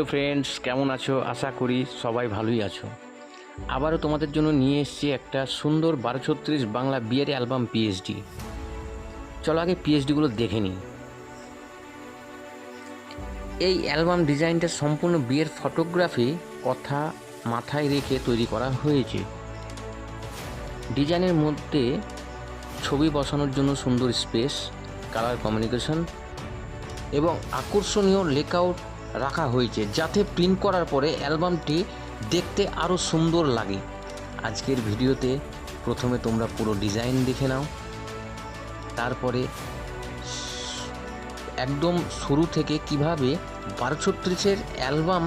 Friends, কেমন আছো? আশা করি সবাই ভালোই আছো। আবারও তোমাদের জন্য নিয়ে এসেছি একটা সুন্দর 1236 বাংলা বিয়ের অ্যালবাম পিএইচডি। চলো আগে পিএইচডিগুলো দেখে নিই। এই অ্যালবাম ডিজাইনটা সম্পূর্ণ বিয়ের ফটোগ্রাফি কথা মাথায় রেখে তৈরি করা হয়েছে। ডিজাইনের মধ্যে ছবি বসানোর জন্য সুন্দর স্পেস, কালার কমিউনিকেশন এবং আকর্ষণীয় লেকআউট রাখা হয়েছে, যাতে প্রিন্ট করার পরে অ্যালবামটি দেখতে আরও সুন্দর লাগে। আজকের ভিডিওতে প্রথমে তোমরা পুরো ডিজাইন দেখে নাও, তারপরে একদম শুরু থেকে কিভাবে 1236-এর অ্যালবাম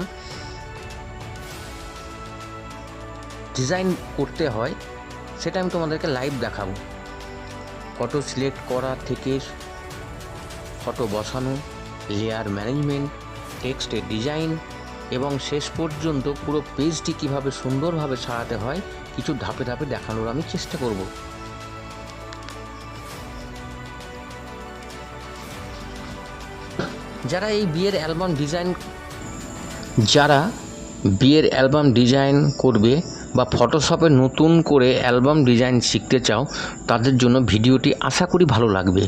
ডিজাইন করতে হয় সেটা আমি তোমাদেরকে লাইভ দেখাবো। ফটো সিলেক্ট করা থেকে ফটো বসানো, লেয়ার ম্যানেজমেন্ট, টেক্সটের ডিজাইন এবং শেষ পর্যন্ত পুরো পেজটি কিভাবে সুন্দরভাবে সাজাতে হয় কিছু ধাপে ধাপে দেখানোর আমি চেষ্টা করব। যারা বিয়ের অ্যালবাম ডিজাইন করবে বা ফটোশপে নতুন করে অ্যালবাম ডিজাইন শিখতে চাও, তাদের জন্য ভিডিওটি আশা করি ভালো লাগবে।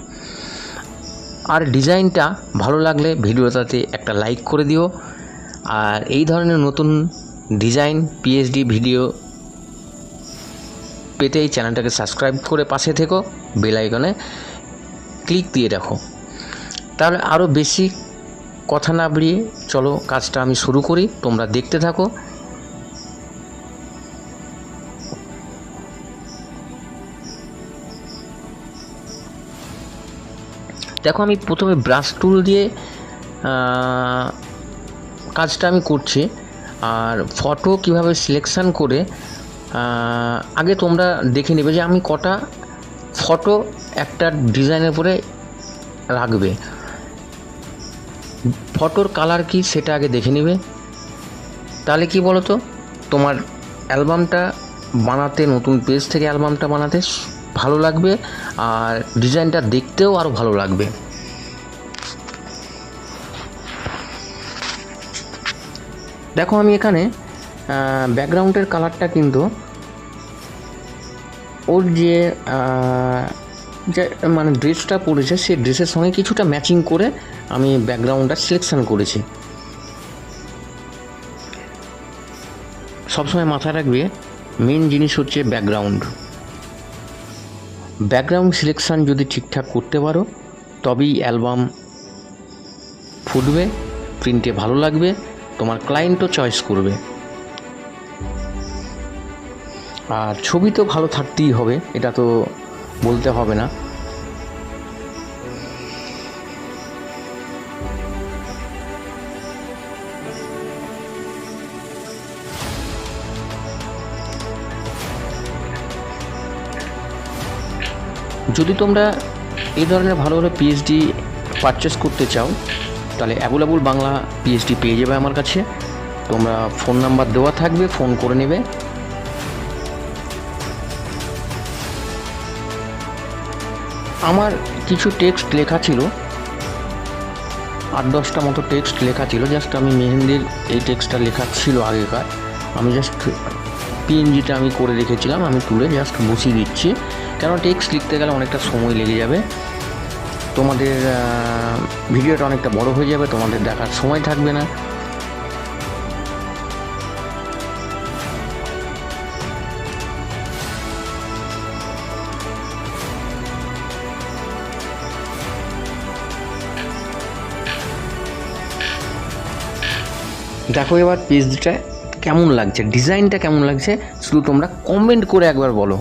আর ডিজাইনটা ভালো লাগলে ভিডিওটাতে একটা লাইক করে দিও। আর এই ধরনের নতুন ডিজাইন পিএইচডি ভিডিও পেতে এই চ্যানেলটাকে সাবস্ক্রাইব করে পাশে থেকো, বেল আইকনে ক্লিক দিয়ে রাখো। তাহলে আরও বেশি কথা না বাড়িয়ে চলো কাজটা আমি শুরু করি, তোমরা দেখতে থাকো। দেখো, আমি প্রথমে ব্রাশ টুল দিয়ে কাজটা আমি করছি। আর ফটো কিভাবে সিলেকশান করে আগে তোমরা দেখে নেবে যে আমি কটা ফটো একটা ডিজাইনের উপরে রাখবে। ফটোর কালার কি সেটা আগে দেখে নেবে, তাহলে কি বলো তো, তোমার অ্যালবামটা বানাতে, নতুন পেজ থেকে অ্যালবামটা বানাতে ভালো লাগবে আর ডিজাইনটা দেখতেও আরও ভালো লাগবে। দেখো, আমি এখানে ব্যাকগ্রাউন্ডের কালারটা কিন্তু ওর যে মানে ড্রেসটা পরেছে সেই ড্রেসের সঙ্গে কিছুটা ম্যাচিং করে আমি ব্যাকগ্রাউন্ডটা সিলেকশান করেছি। সবসময় মাথায় রাখবে মেন জিনিস হচ্ছে ব্যাকগ্রাউন্ড সিলেকশান যদি ঠিকঠাক করতে পারো তবেই অ্যালবাম ফুটবে, প্রিন্টে ভালো লাগবে, তোমার ক্লায়েন্টও চয়েস করবে। আর ছবি তো ভালো থাকতেই হবে, এটা তো বলতে হবে না। যদি তোমরা এই ধরনের ভালো ভালো পিএইচডি পারচেস করতে চাও, তাহলে অ্যাভেলেবল বাংলা পিএইচডি পেয়ে যাবে আমার কাছে। তোমরা ফোন নাম্বার দেওয়া থাকবে, ফোন করে নেবে। আমার কিছু টেক্সট লেখা ছিল, 8-10টা মতো টেক্সট লেখা ছিল। জাস্ট আমি মেহেন্দির এই টেক্সটটা লেখা ছিল আগেকার, আমি জাস্ট পিএনজিটা আমি করে রেখেছিলাম, আমি তুলে জাস্ট বসিয়ে দিচ্ছি। কেন টেক্সট লিখতে গেলে অনেকটা সময় লেগে যাবে, তোমাদের ভিডিওটা অনেকটা বড় হয়ে যাবে, তোমাদের দেখার সময় থাকবে না। দেখো এবার পেজটা কেমন লাগছে, ডিজাইনটা কেমন লাগছে শুধু তোমরা কমেন্ট করে একবার বলো।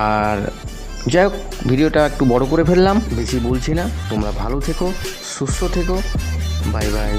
আর যাই হোক, ভিডিওটা একটু বড় করে ফেললাম, বেশি বলছি না। তোমরা ভালো থেকো, সুস্থ থেকো, বাই বাই।